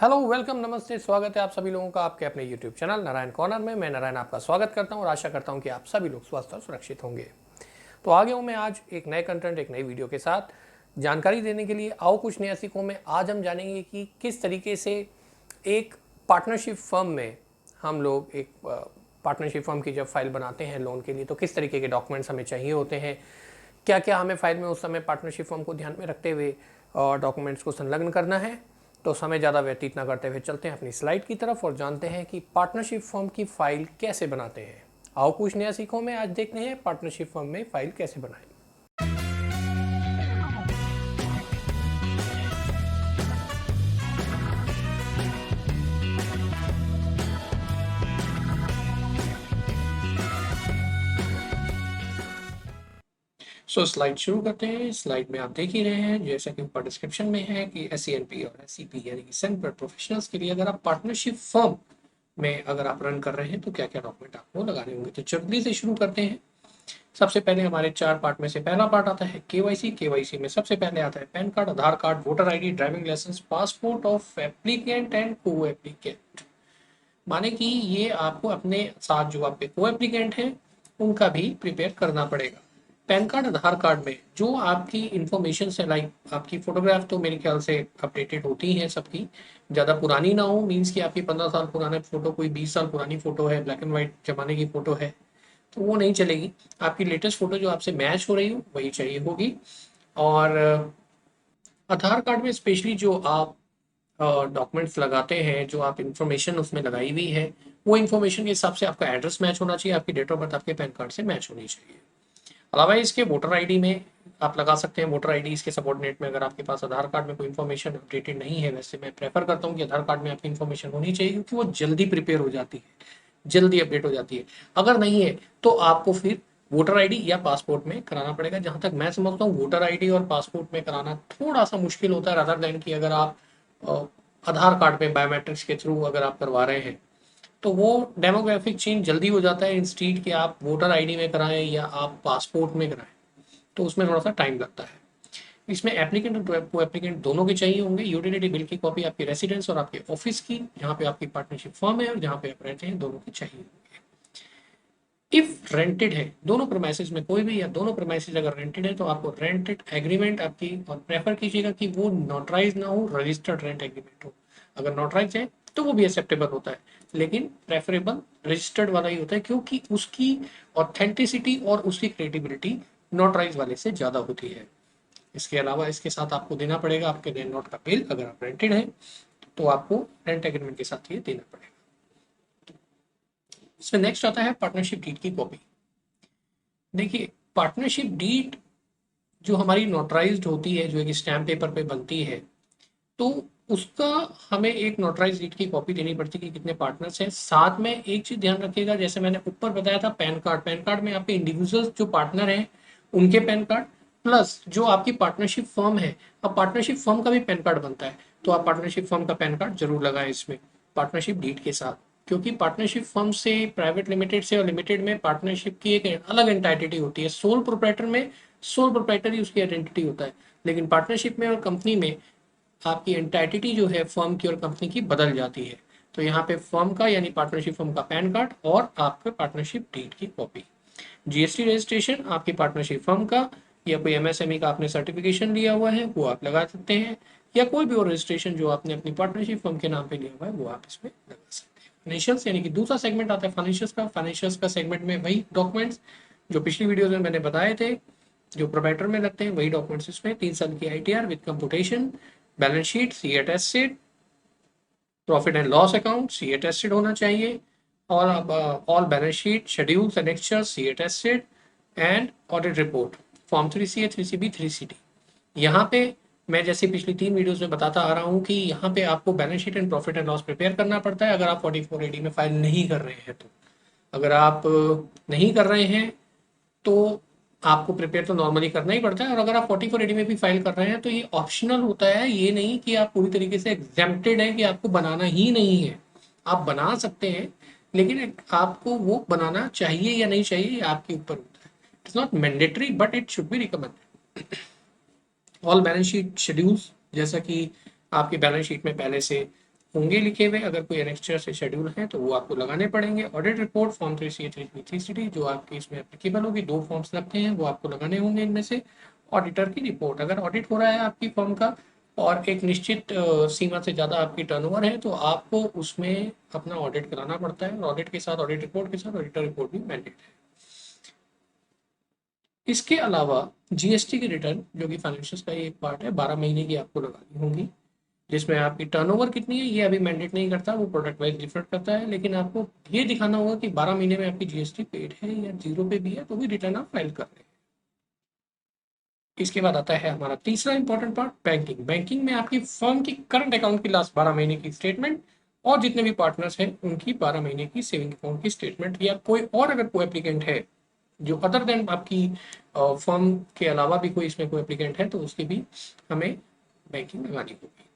Hello, welcome, नमस्ते, स्वागत है आप सभी लोगों का आपके अपने यूट्यूब चैनल नारायण कॉर्नर में। मैं नारायण आपका स्वागत करता हूं और आशा करता हूं कि आप सभी लोग स्वस्थ और सुरक्षित होंगे। तो आगे हूं मैं आज एक नए कंटेंट, एक नई वीडियो के साथ जानकारी देने के लिए। आओ कुछ नया सीखो में आज हम जानेंगे कि किस तरीके से एक पार्टनरशिप फर्म में हम लोग एक पार्टनरशिप फर्म की जब फाइल बनाते हैं लोन के लिए तो किस तरीके के डॉक्यूमेंट्स हमें चाहिए होते हैं, क्या क्या हमें फाइल में उस समय पार्टनरशिप फर्म को ध्यान में रखते हुए डॉक्यूमेंट्स को संलग्न करना है। तो समय ज़्यादा व्यतीत ना करते हुए चलते हैं अपनी स्लाइड की तरफ और जानते हैं कि पार्टनरशिप फर्म की फाइल कैसे बनाते हैं। आओ कुछ नया सीखो में आज देखते हैं पार्टनरशिप फर्म में फाइल कैसे बनाएं। स्लाइड शुरू करते हैं। स्लाइड में आप देख ही रहे हैं, जैसा कि ऊपर डिस्क्रिप्शन में है कि SCNP और SCP यानी कि सेंटर प्रोफेशनल्स के लिए अगर आप पार्टनरशिप फर्म में अगर आप रन कर रहे हैं तो क्या क्या डॉक्यूमेंट आपको लगाने होंगे। तो जल्दी से शुरू करते हैं। सबसे पहले हमारे 4 पार्ट में से पहला पार्ट आता है KYC। KYC में सबसे पहले आता है PAN card, Aadhaar card, voter ID, driving licence, passport of applicant and co applicant. माने कि ये आपको अपने साथ जो आपके को एप्लीकेंट हैं उनका भी प्रिपेयर करना पड़ेगा। पैन कार्ड, आधार कार्ड में जो आपकी इंफॉर्मेशन है, लाइक आपकी फोटोग्राफ तो मेरे ख्याल से अपडेटेड होती है सबकी, ज़्यादा पुरानी ना हो। मीन्स कि आपकी 15 साल पुराना फोटो, कोई 20 साल पुरानी फोटो है, ब्लैक एंड व्हाइट जमाने की फोटो है तो वो नहीं चलेगी। आपकी लेटेस्ट फोटो जो आपसे मैच हो रही हो वही चाहिए होगी। और आधार कार्ड में स्पेशली जो आप डॉक्यूमेंट्स लगाते हैं, जो आप इंफॉर्मेशन उसमें लगाई हुई है, वो इंफॉर्मेशन के हिसाब से आपका एड्रेस मैच होना चाहिए, आपकी डेट ऑफ बर्थ आपके पैन कार्ड से मैच होनी चाहिए। अलावा इसके वोटर आईडी में आप लगा सकते हैं। वोटर आईडी इसके सबऑर्डिनेट में अगर आपके पास आधार कार्ड में कोई इन्फॉर्मेशन अपडेटेड नहीं है, वैसे मैं प्रेफर करता हूँ कि आधार कार्ड में आपकी इन्फॉर्मेशन होनी चाहिए क्योंकि वो जल्दी प्रिपेयर हो जाती है, जल्दी अपडेट हो जाती है। अगर नहीं है तो आपको फिर वोटर आईडी या पासपोर्ट में कराना पड़ेगा। जहां तक मैं समझता हूँ वोटर आईडी और पासपोर्ट में कराना थोड़ा सा मुश्किल होता है रादर देन कि अगर आप आधार कार्ड में बायोमेट्रिक्स के थ्रू अगर आप करवा रहे हैं तो वो डेमोग्राफिक चेंज जल्दी हो जाता है। इंस्टीट कि आप वोटर आईडी में कराएं या आप पासपोर्ट में कराएं तो उसमें थोड़ा सा टाइम लगता है। इसमें एप्लीकेंट और को एप्लीकेंट दोनों के चाहिए होंगे। यूटिलिटी बिल की कॉपी आपकी रेसिडेंस और आपके ऑफिस की, जहाँ पे आपकी पार्टनरशिप फर्म है और जहाँ पे आप रहते हैं, दोनों की चाहिए। इफ रेंटेड है दोनों प्रोमाइसेस में कोई भी या दोनों प्रोमाइसेस अगर रेंटेड है तो आपको रेंटेड एग्रीमेंट आपकी, और प्रेफर कीजिएगा कि वो नोटराइज ना हो, रजिस्टर्ड रेंट एग्रीमेंट हो। अगर नोटराइज है तो वो भी एक्सेप्टेबल होता है, लेकिन प्रेफरेबल रजिस्टर्ड वाला ही होता है क्योंकि उसकी ऑथेंटिसिटी और उसकी क्रेडिबिलिटी नोटराइज वाले से ज़्यादा होती है। इसके अलावा इसके साथ आपको देना पड़ेगा आपके रेंट नोट का बिल। अगर आप रेंटेड है तो आपको रेंट एग्रीमेंट के साथ ये देना पड़ेगा। इसमें नेक्स्ट आता है पार्टनरशिप डीड की कॉपी। देखिए, पार्टनरशिप डीड जो हमारी नोटराइज्ड होती है, जो एक स्टैम्प पेपर पे बनती है, तो उसका हमें एक नोटराइज डीड की कॉपी देनी पड़ती है कि कितने पार्टनर्स हैं। साथ में एक चीज ध्यान रखिएगा, जैसे मैंने ऊपर बताया था पैन कार्ड, पैन कार्ड में आपके इंडिविजुअल जो पार्टनर हैं उनके पैन कार्ड प्लस जो आपकी पार्टनरशिप फर्म है। अब पार्टनरशिप फर्म का भी पैन कार्ड बनता है तो आप पार्टनरशिप फर्म का पैन कार्ड जरूर लगाएं इसमें पार्टनरशिप डीड के साथ, क्योंकि पार्टनरशिप फर्म से, प्राइवेट लिमिटेड से और लिमिटेड में पार्टनरशिप की एक अलग एंटाइटी होती है। सोल प्रोप्राइटर में सोल प्रोप्राइटर ही उसकी आइडेंटिटी होता है, लेकिन पार्टनरशिप में और कंपनी में आपकी एंटाइटी जो है फर्म की और कंपनी की बदल जाती है। तो यहाँ पे फर्म का यानी पार्टनरशिप फर्म का पैन कार्ड और आपके पार्टनरशिप डीड की कॉपी। GST रजिस्ट्रेशन आपकी पार्टनरशिप फर्म का या कोई MSME का आपने सर्टिफिकेशन लिया हुआ है वो आप लगा सकते हैं, या कोई भी और रजिस्ट्रेशन जो आपने अपनी पार्टनरशिप फर्म के नाम पे लिया हुआ है वो आप इसमें लगा सकते हैं। फाइनेंशियल्स यानी कि दूसरा सेगमेंट आता है फाइनेंशियल्स का। फाइनेंशियल्स का सेगमेंट में वही डॉक्यूमेंट्स जो पिछली वीडियो में मैंने बताए थे जो प्रोवाइडर में लगते हैं, वही डॉक्यूमेंट्स इसमें। 3 साल की ITR with computation, balance sheet, CA attested, profit and loss account CA attested होना चाहिए, और अब all balance sheet, schedules, annexures CA attested and audit report form 3CA, 3CB, 3CD। यहाँ पे मैं जैसे पिछली 3 वीडियोस में बताता आ रहा हूँ कि यहाँ पे आपको balance sheet and profit and loss prepare करना पड़ता है अगर आप 44AD में फाइल नहीं कर रहे हैं तो। अगर आप नहीं कर रहे हैं तो आपको प्रिपेयर तो नॉर्मली करना ही पड़ता है, और अगर आप 44AD में भी फाइल कर रहे हैं तो ये ऑप्शनल होता है। ये नहीं कि आप पूरी तरीके से एग्जेम्प्टेड है कि आपको बनाना ही नहीं है, आप बना सकते हैं, लेकिन आपको वो बनाना चाहिए या नहीं चाहिए ये आपके ऊपर होता है। It's not mandatory but it should be recommended. All balance sheet schedules, जैसा कि आपकी बैलेंस शीट में पहले से होंगे लिखे हुए, अगर कोई एनेक्स्चर से शेड्यूल है तो वो आपको लगाने पड़ेंगे। Audit report form 3CA 3B3CD जो आपकी इसमें एप्लीकेबल होगी, 2 फॉर्म्स लगते हैं वो आपको लगाने होंगे इनमें से। ऑडिटर की रिपोर्ट, अगर ऑडिट हो रहा है आपकी फर्म का और एक निश्चित सीमा से ज़्यादा आपकी टर्नओवर है तो आपको उसमें अपना ऑडिट कराना पड़ता है, और ऑडिट के साथ, ऑडिट रिपोर्ट के साथ ऑडिटर रिपोर्ट भी मैंडेट है। इसके अलावा जीएसटी की रिटर्न जो कि फाइनेंशियल्स का ही एक पार्ट है, 12 महीने की आपको लगानी होंगी, जिसमें आपकी टर्नओवर कितनी है ये अभी मैंडेट नहीं करता, वो प्रोडक्ट वाइज डिफर करता है, लेकिन आपको ये दिखाना होगा कि 12 महीने में आपकी जीएसटी पेड है या जीरो पे भी है, तो भी रिटर्न आप फाइल कर रहे हैं। इसके बाद आता है हमारा तीसरा इंपॉर्टेंट पार्ट, बैंकिंग। बैंकिंग में आपकी फर्म की करंट अकाउंट की लास्ट 12 महीने की स्टेटमेंट, और जितने भी पार्टनर्स हैं उनकी 12 महीने की सेविंग अकाउंट की स्टेटमेंट, या कोई और अगर कोई एप्लीकेंट है जो अदर देन आपकी फर्म के अलावा भी कोई इसमें कोई एप्लीकेंट है तो उसकी भी हमें बैंकिंग लगानी होगी।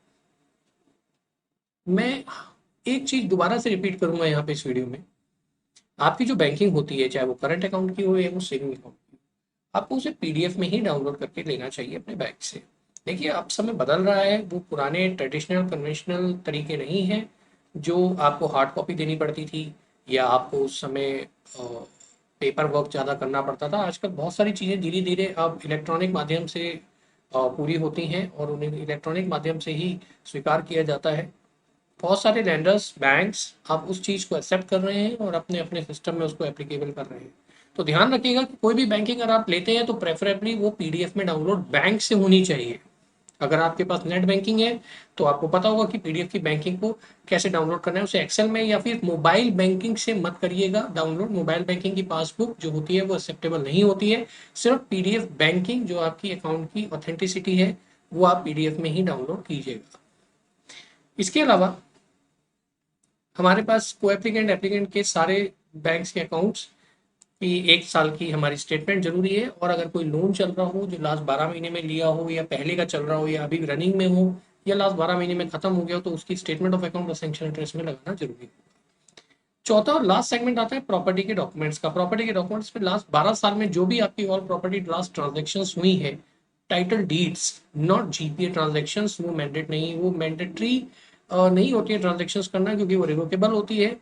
मैं एक चीज दोबारा से रिपीट करूंगा यहाँ पे इस वीडियो में, आपकी जो बैंकिंग होती है, चाहे वो करंट अकाउंट की हो या वो सेविंग अकाउंट की, आपको उसे पीडीएफ में ही डाउनलोड करके लेना चाहिए अपने बैंक से। देखिए अब समय बदल रहा है, वो पुराने ट्रेडिशनल कन्वेंशनल तरीके नहीं हैं जो आपको हार्ड कॉपी देनी पड़ती थी, या आपको उस समय पेपर वर्क ज़्यादा करना पड़ता था। आजकल बहुत सारी चीज़ें धीरे धीरे अब इलेक्ट्रॉनिक माध्यम से पूरी होती हैं और उन्हें इलेक्ट्रॉनिक माध्यम से ही स्वीकार किया जाता है। बहुत सारे लैंडर्स, बैंक्स अब उस चीज़ को एक्सेप्ट कर रहे हैं और अपने अपने सिस्टम में उसको एप्लीकेबल कर रहे हैं। तो ध्यान रखिएगा कि कोई भी बैंकिंग अगर आप लेते हैं तो प्रेफरेबली वो पीडीएफ में डाउनलोड बैंक से होनी चाहिए। अगर आपके पास नेट बैंकिंग है तो आपको पता होगा कि पीडीएफ की बैंकिंग को कैसे डाउनलोड करना है, उसे एक्सेल में या फिर मोबाइल बैंकिंग से मत करिएगा डाउनलोड। मोबाइल बैंकिंग की पासबुक जो होती है वो एक्सेप्टेबल नहीं होती है। सिर्फ पीडीएफ बैंकिंग जो आपकी अकाउंट की ऑथेंटिसिटी है वो आप पीडीएफ में ही डाउनलोड कीजिएगा। इसके अलावा हमारे पास को एप्लीकेंट एप्लीकेंट के सारे बैंक्स के अकाउंट्स की 1 साल की हमारी स्टेटमेंट जरूरी है, और अगर कोई लोन चल रहा हो जो लास्ट 12 महीने में लिया हो, या पहले का चल रहा हो, या अभी रनिंग में हो, या लास्ट 12 महीने में खत्म हो गया हो, तो उसकी स्टेटमेंट ऑफ अकाउंट और सैंक्शन एड्रेस में लगाना जरूरी है। चौथा और लास्ट सेगमेंट आता है प्रॉपर्टी के डॉक्यूमेंट्स का। प्रॉपर्टी के डॉक्यूमेंट्स में लास्ट 12 साल में जो भी आपकी ऑल प्रॉपर्टी लास्ट ट्रांजेक्शन हुई है, title deeds, not GPA transaction, वो मैंडेट नहीं, वो मैंडेटरी नहीं होती है ट्रांजेक्शन करना, क्योंकि वो रिवोकेबल होती है।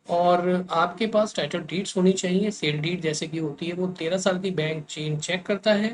और आपके पास टाइटल डीड्स होनी चाहिए, सेल डीड जैसे कि होती है, वो 13 साल की बैंक चेन चेक करता है,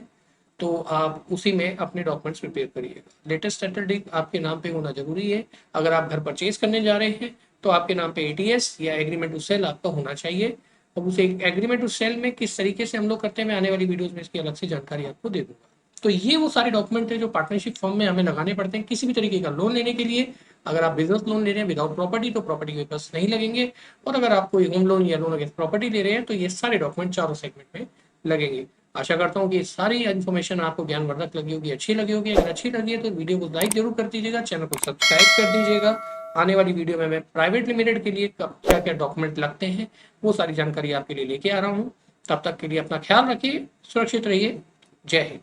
तो आप उसी में अपने डॉक्यूमेंट्स प्रिपेयर करिएगा। लेटेस्ट टाइटल डीड आपके नाम पे होना जरूरी है। अगर आप घर परचेज करने जा रहे हैं तो आपके नाम पे एटीएस या एग्रीमेंट टू सेल आपका होना चाहिए। अब उसे एग्रीमेंट टू सेल में किस तरीके से हम लोग करते हैं, मैं आने वाली वीडियोस में इसकी अलग से जानकारी आपको दे दूंगा। तो ये वो सारे डॉक्यूमेंट है जो पार्टनरशिप फॉर्म में हमें लगाने पड़ते हैं किसी भी तरीके का लोन लेने के लिए। अगर आप बिजनेस लोन ले रहे हैं विदाउट प्रॉपर्टी तो प्रॉपर्टी के पेपर्स नहीं लगेंगे, और अगर आप कोई होम लोन या लोन अगेंस्ट प्रॉपर्टी ले रहे हैं तो ये सारे डॉक्यूमेंट चारों सेगमेंट में लगेंगे। आशा करता हूँ कि सारी इन्फॉर्मेशन आपको ज्ञानवर्धक लगी होगी, अच्छी लगी होगी। अगर अच्छी लगी है तो वीडियो को लाइक जरूर कर दीजिएगा, चैनल को सब्सक्राइब कर दीजिएगा। आने वाली वीडियो में मैं प्राइवेट लिमिटेड के लिए क्या क्या डॉक्यूमेंट लगते हैं वो सारी जानकारी आपके लिए लेके आ रहा हूँ। तब तक के लिए अपना ख्याल रखिए, सुरक्षित रहिए। जय हिंद।